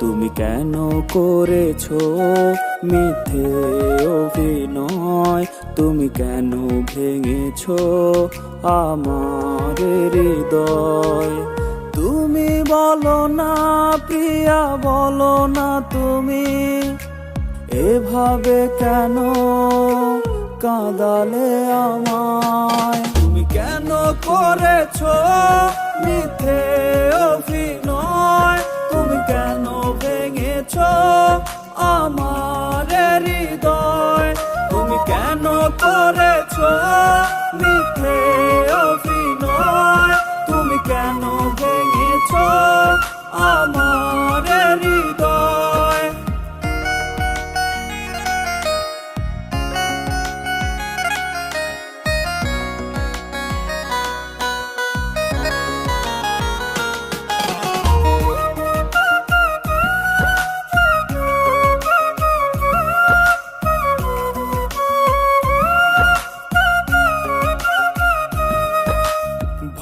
তুমি কেন করেছো মিথ্যে অভিনয়? তুমি কেন ভেঙেছো আমার হৃদয়? তুমি বলো না প্রিয়া, বলো না তুমি এভাবে কেন কাঁদালে আমায়? তুমি কেন করেছো মিথ্যে অভিনয়? তুমি কেন ভেঙেছো আমার হৃদয়? তুমি কেন করেছো মিথ্যে অভিনয়? তুমি কেন ভেঙেছো আমার হৃদয়?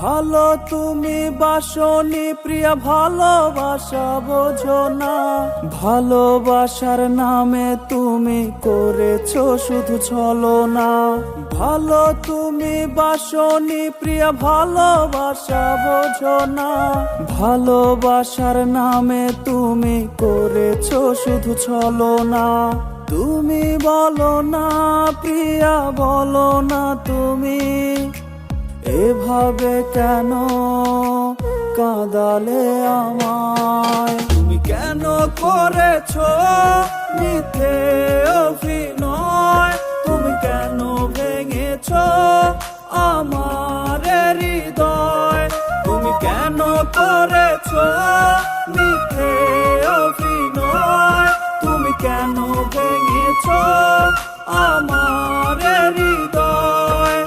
ভালো তুমি বাসনি প্রিয়া, ভালোবাসা বোঝো না। ভালোবাসার নামে তুমি করেছো শুধু ছলনা। ভালো তুমি বাসনি প্রিয়া, ভালোবাসা বোঝো না। ভালোবাসার নামে তুমি করেছো শুধু ছলনা। তুমি বলো না প্রিয়া, বলো না তুমি এভাবে কেন কাঁদালে আমায়? তুমি কেন করেছো মিথ্যে অভিনয়? তুমি কেন ভেঙেছো আমার হৃদয়? তুমি কেন করেছো মিথ্যে অভিনয়? তুমি কেন ভেঙেছো আমার হৃদয়?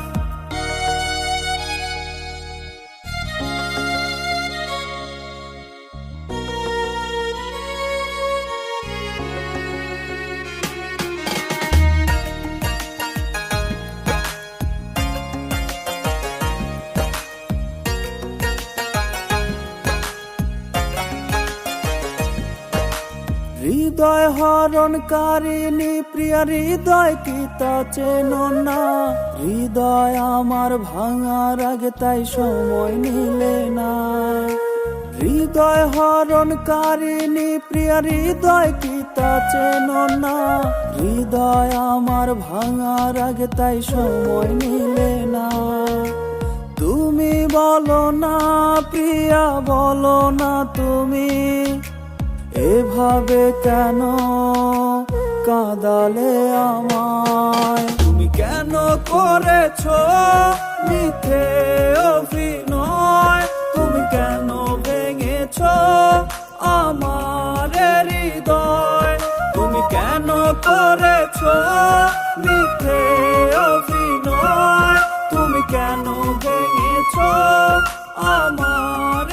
হৃদয় হরণকারিণী প্রিয়া, হৃদয় কি তা চেনো না? হৃদয় আমার ভাঙার আগে তাই সময় নিলে না। হৃদয় হরণকারিণী প্রিয়া, হৃদয় কি তা চেনো না? হৃদয় আমার ভাঙার আগে তাই সময় নিলে না। তুমি বলো না প্রিয়া, বলো না তুমি এভাবে কেন কাঁদালে আমায়? তুমি কেন করেছো মিথ্যে অভিনয়? তুমি কেন ভেঙেছো আমার হৃদয়? তুমি কেন করেছো মিথ্যে অভিনয়? তুমি কেন ভেঙেছো আমার